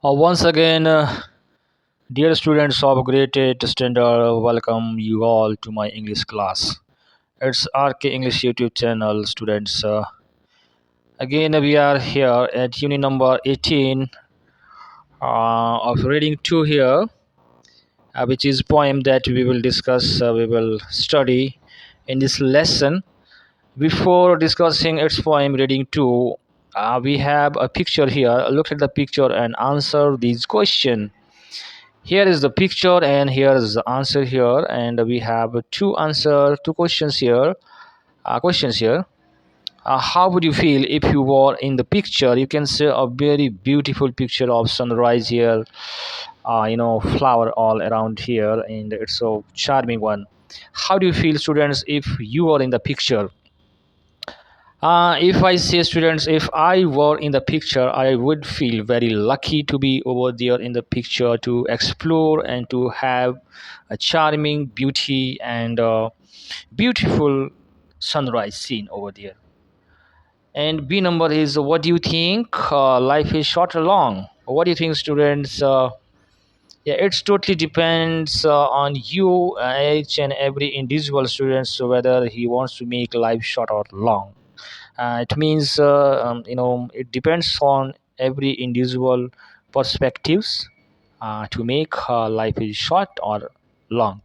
Once again, dear students of Great 8 Standard, welcome you all to my English class. It's RK English YouTube channel, students. Again, we are here at unit number 18 of reading 2 here, which is poem that we will discuss, we will study in this lesson. Before discussing its poem reading 2, we have a picture here. Look at the picture and answer these questions. Here is the picture and here is the answer here, and we have two questions here. Questions here. How would you feel if you were in the picture? You can see a very beautiful picture of sunrise here. Flower all around here, and it's so charming one. How do you feel, students, if you are in the picture? If I say, students, if I were in the picture, I would feel very lucky to be over there in the picture to explore and to have a charming beauty and beautiful sunrise scene over there. And B number is, what do you think? Life is short or long? What do you think, students? Yeah, it's totally depends on you, each and every individual students, whether he wants to make life short or long. It means it depends on every individual perspectives to make life is short or long.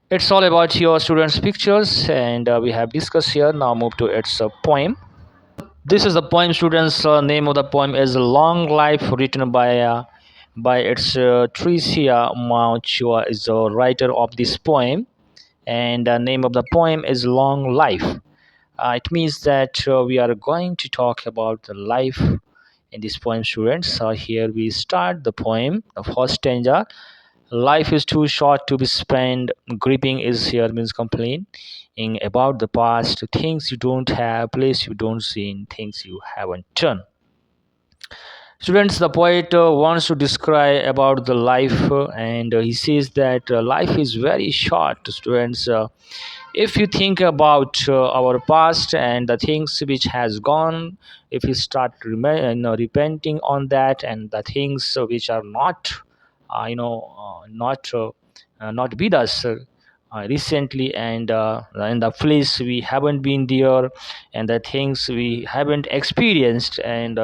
It's all about your students pictures, and we have discussed here. Now move to its poem. This is the poem, students. Name of the poem is Long Life, written by its Tricia Mauchua is the writer of this poem, and the name of the poem is Long Life. It means that we are going to talk about the life in this poem, students. Here we start the poem. The first stanza: life is too short to be spent. Gripping is here means complaining about the past, things you don't have, place you don't see, things you haven't done. Students, the poet wants to describe about the life, and he says that life is very short. Students, if you think about our past and the things which has gone, if you start repenting on that, and the things which are not not with us recently, and in the place we haven't been there, and the things we haven't experienced, and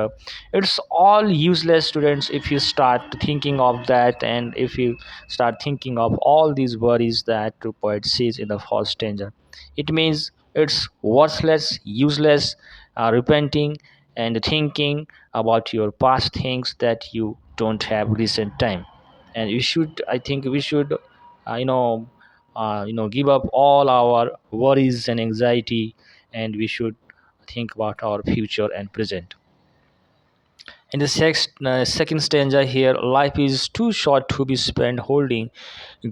it's all useless, students, if you start thinking of that, and if you start thinking of all these worries that the poet says in the first stanza. It means it's worthless, useless, repenting and thinking about your past things that you don't have recent time. And you should, I think we should give up all our worries and anxiety, and we should think about our future and present. In the second stanza here, life is too short to be spent holding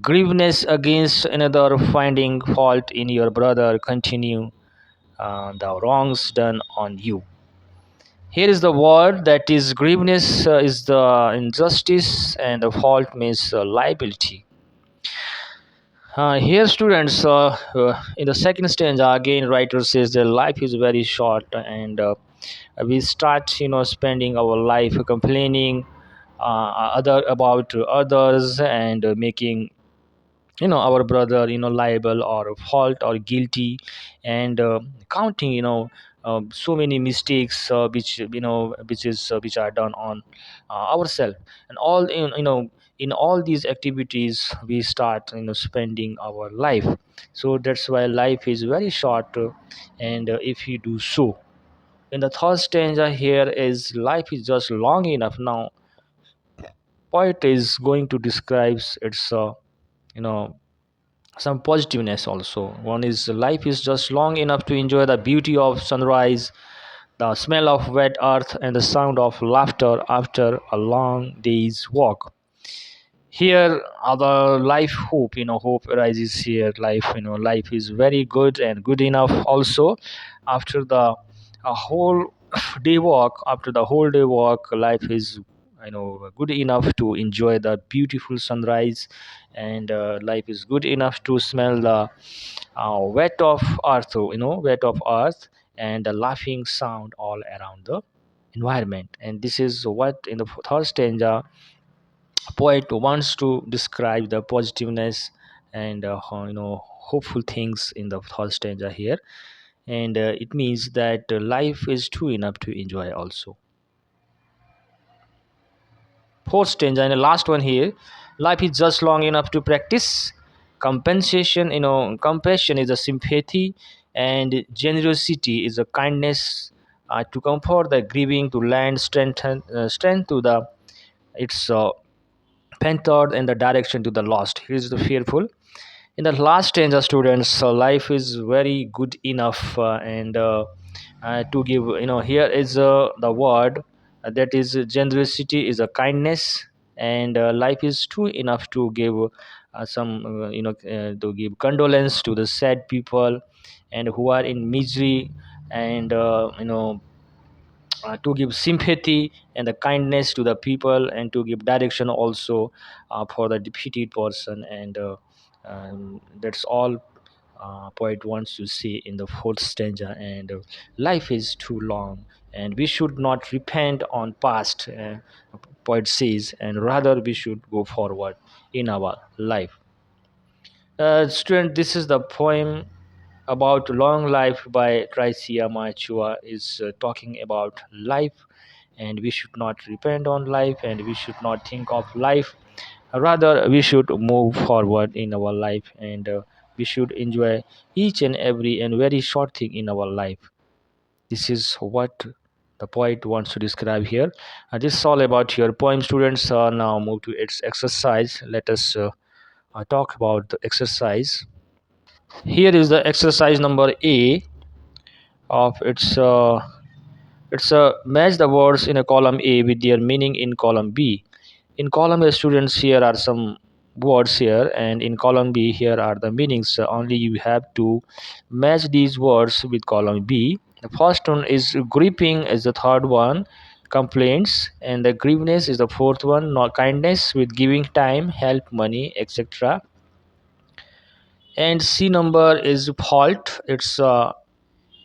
grievances against another, finding fault in your brother, continue the wrongs done on you. Here is the word that is grievances is the injustice, and the fault means liability. Here, students, in the second stanza, again, writer says that life is very short, and we start, spending our life complaining other about others, and making our brother liable or fault or guilty, and counting so many mistakes which are done on ourselves, and all in all these activities we start spending our life. So that's why life is very short, and if you do so. In the third stanza here is, life is just long enough. Now poet is going to describe its you know some positiveness also. One is, life is just long enough to enjoy the beauty of sunrise, the smell of wet earth, and the sound of laughter after a long day's walk. Here other life hope, hope arises here. Life, life is very good and good enough also. After the a whole day walk, after the whole day walk, life is good enough to enjoy the beautiful sunrise, and life is good enough to smell the wet of earth, wet of earth, and the laughing sound all around the environment. And this is what in the third stanza poet wants to describe the positiveness and hopeful things in the third stanza here. And it means that life is true enough to enjoy also. Fourth stanza and the last one here, life is just long enough to practice compensation. Compassion is a sympathy, and generosity is a kindness, to comfort the grieving, to lend strength to the its panther, and the direction to the lost. Here's the fearful. In the last stanza, students, life is very good enough, and to give, here is the word, that is generosity is a kindness, and life is true enough to give some to give condolence to the sad people and who are in misery, and to give sympathy and the kindness to the people, and to give direction also for the defeated person. And that's all poet wants to see in the fourth stanza. And life is too long, and we should not repent on past, poet says, and rather we should go forward in our life. Student, this is the poem about long life by Tricia Machua. Is talking about life, and we should not repent on life, and we should not think of life. Rather, we should move forward in our life, and we should enjoy each and every and very short thing in our life. This is what the poet wants to describe here. This is all about your poem, students. Now move to its exercise. Let us talk about the exercise. Here is the exercise number A of its. It's match the words in a column A with their meaning in column B. In column A, students, here are some words here, and in column B, here are the meanings. Only you have to match these words with column B. The first one is gripping is the third one, complaints, and the grieveness is the fourth one. Not kindness with giving time, help, money, etc. And C number is fault. It's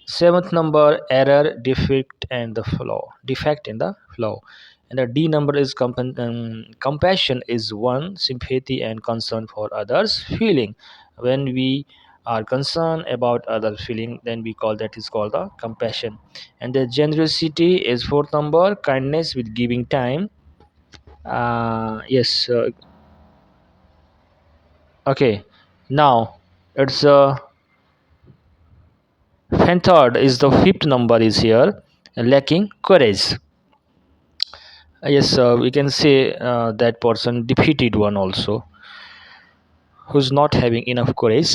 seventh number, error, defect, and the flow. Defect in the flow. And the D number is compassion is one, sympathy and concern for others. Feeling. When we are concerned about others' feeling, then we call that is called the compassion. And the generosity is fourth number, kindness with giving time. Yes. Okay. Now it's third is the fifth number is here, lacking courage. Yes, we can say that person defeated one also, who's not having enough courage.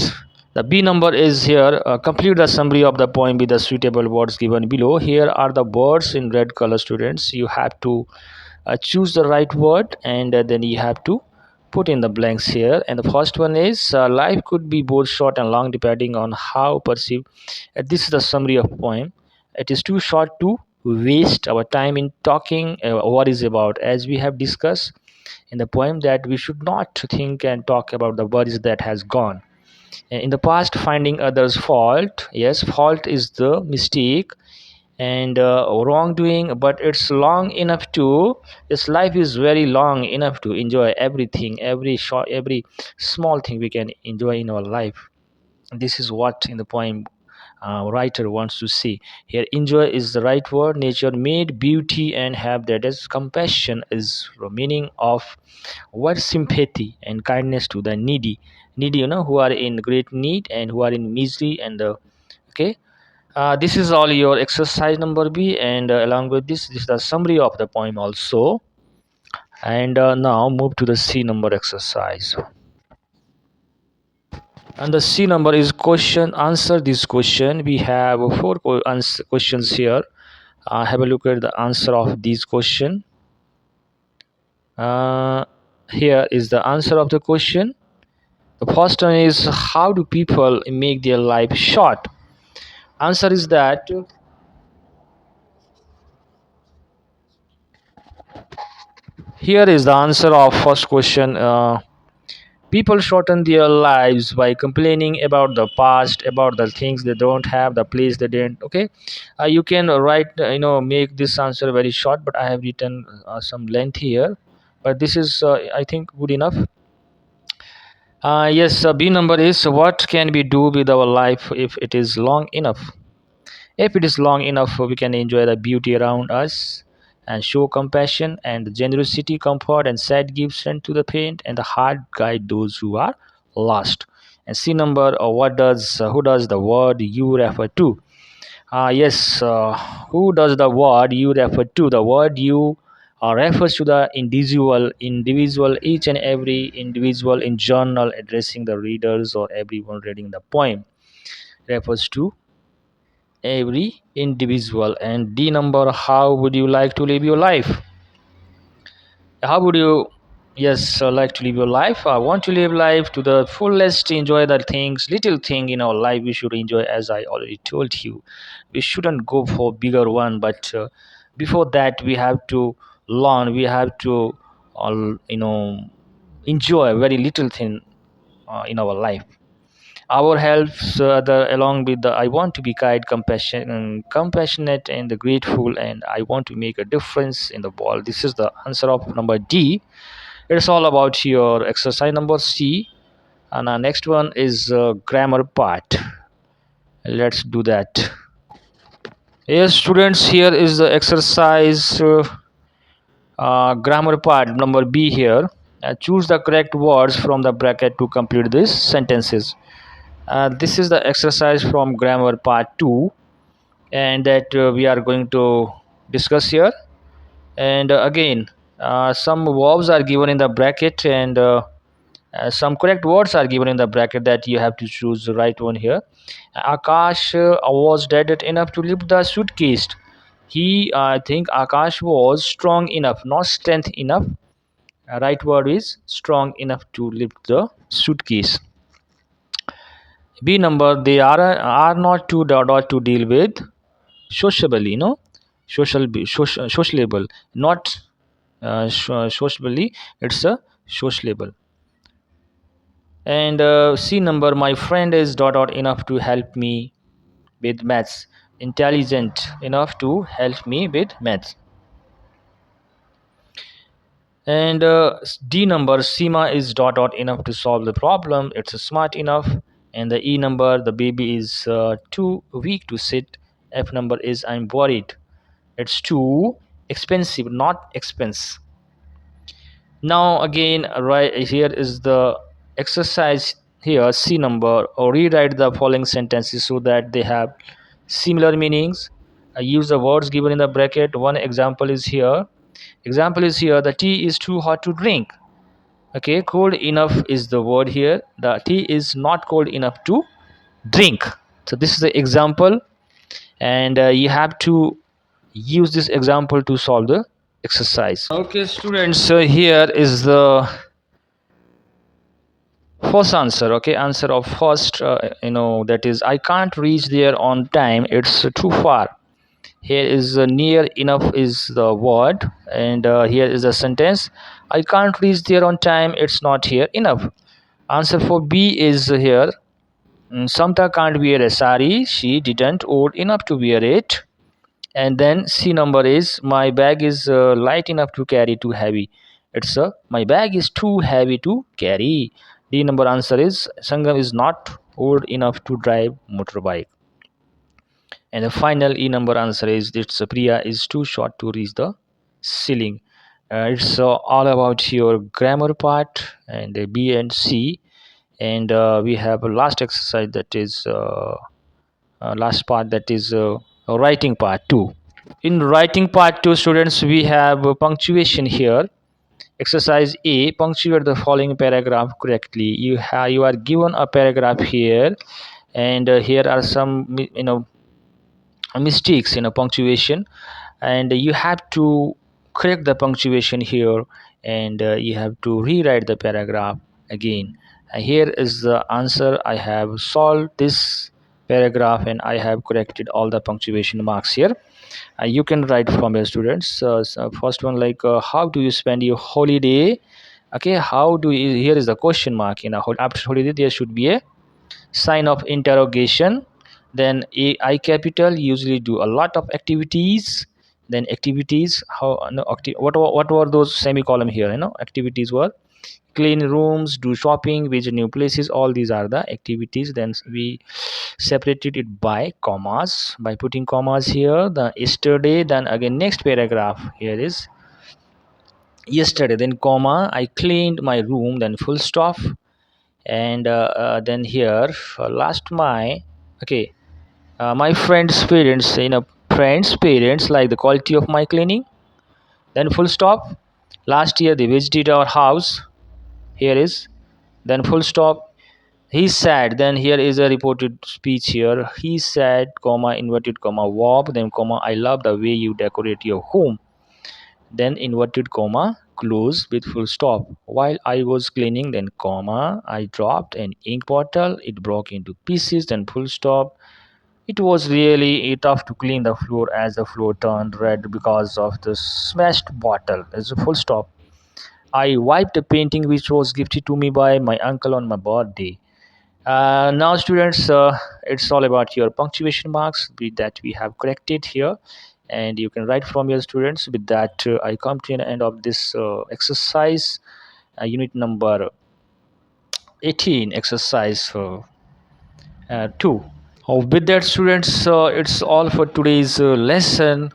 The B number is here. Complete the summary of the poem with the suitable words given below. Here are the words in red color, students. You have to choose the right word, and then you have to put in the blanks here. And the first one is life could be both short and long depending on how perceived. This is the summary of poem. It is too short to waste our time in talking what is about, as we have discussed in the poem, that we should not think and talk about the words that has gone in the past. Finding others fault, yes, fault is the mistake and wrongdoing, but it's long enough to, this life is very long enough to enjoy everything, every short, every small thing we can enjoy in our life. This is what in the poem writer wants to see here. Enjoy is the right word. Nature made beauty and have that as compassion is the meaning of what, sympathy and kindness to the needy, who are in great need and who are in misery. And okay, this is all your exercise number B, and along with this is the summary of the poem also. And now move to the C number exercise. And the C number is question. Answer this question. We have four questions here. Have a look at the answer of these question. Uh, Here is the answer of the question. The first one is, how do people make their life short? Answer is that here is the answer of first question. People shorten their lives by complaining about the past, about the things they don't have, the place they didn't. Okay, you can write, make this answer very short, but I have written some length here. But this is, I think, good enough. Yes, B number is, what can we do with our life if it is long enough? If it is long enough, we can enjoy the beauty around us and show compassion and generosity, comfort, and sad give strength to the pain, and the heart guide those who are lost. And C number, who does the word you refer to? Yes, who does the word you refer to? The word you refers to the individual, each and every individual in journal addressing the readers or everyone reading the poem refers to every individual. And D number, how would you like to live your life? How would you, yes, like to live your life? I want to live life to the fullest, enjoy the things, little thing in our life we should enjoy. As I already told you, we shouldn't go for bigger one, but before that we have to learn, we have to enjoy very little thing in our life. Our helps along with the, I want to be kind, compassionate and grateful, and I want to make a difference in the world. This is the answer of number D. It's all about your exercise number C. And our next one is grammar part. Let's do that. Yes, students, here is the exercise grammar part number B here. Choose the correct words from the bracket to complete these sentences. This is the exercise from grammar part 2, and that we are going to discuss here. And again, some verbs are given in the bracket, and some correct words are given in the bracket that you have to choose the right one here. Akash was dead enough to lift the suitcase. I think Akash was strong enough, not strength enough. Right word is strong enough to lift the suitcase. B number, they are not to to deal with sociably, sociable, not sociably. It's a sociable. And C number, my friend is enough to help me with maths, intelligent enough to help me with maths. And D number, Seema is enough to solve the problem. It's smart enough. And the E number, the baby is too weak to sit. F number is, I'm worried. It's too expensive, not expense. Now again, right here is the exercise here. C number, or rewrite the following sentences so that they have similar meanings. I use the words given in the bracket. One example is here. Example is here, the tea is too hot to drink. Okay, cold enough is the word here. The tea is not cold enough to drink. So this is the example, and you have to use this example to solve the exercise. Okay, students, so here is the first answer. Okay, answer of first, that is, I can't reach there on time, it's too far. Here is near enough is the word, and here is the sentence, I can't reach there on time, it's not here enough. Answer for B is here, Samta can't wear a sari, she didn't old enough to wear it. And then C number is, my bag is light enough to carry, too heavy. It's my bag is too heavy to carry. D number answer is, Sangam is not old enough to drive motorbike. And the final E number answer is, it's Priya is too short to reach the ceiling. It's all about your grammar part, and B and C. And we have a last exercise, that is last part, that is writing part 2. In writing part 2, students, we have punctuation here. Exercise A, punctuate the following paragraph correctly. You are given a paragraph here, and here are some mistakes in a punctuation, and you have to correct the punctuation here, and you have to rewrite the paragraph again. Here is the answer. I have solved this paragraph, and I have corrected all the punctuation marks here. You can write from your students. So first one, like, how do you spend your holiday? Okay, how do you, here is the question mark. In a after holiday there should be a sign of interrogation. Then I capital usually do a lot of activities. Then activities, how no, what were those semicolon here, activities were clean rooms, do shopping, visit new places. All these are the activities. Then we separated it by commas, by putting commas here. The yesterday, then again next paragraph here is yesterday, then comma, I cleaned my room, then full stop. And then here last my, okay, my friend's parents, friends parents like the quality of my cleaning, then full stop. Last year they visited our house, here is, then full stop. He said, then here is a reported speech here. He said, comma, inverted comma, Bob, then comma, I love the way you decorate your home. Then inverted comma, close with full stop. While I was cleaning, then comma, I dropped an ink bottle. It broke into pieces, then full stop. It was really tough to clean the floor as the floor turned red because of the smashed bottle. There's a full stop. I wiped a painting which was gifted to me by my uncle on my birthday. Now, students, it's all about your punctuation marks that we have corrected here, and you can write from your students. With that, I come to the end of this exercise, unit number 18, exercise 2. With that, students, it's all for today's lesson.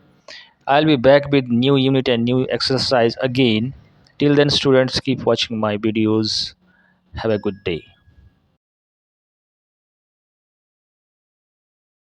I'll be back with new unit and new exercise again. Till then, students, keep watching my videos. Have a good day.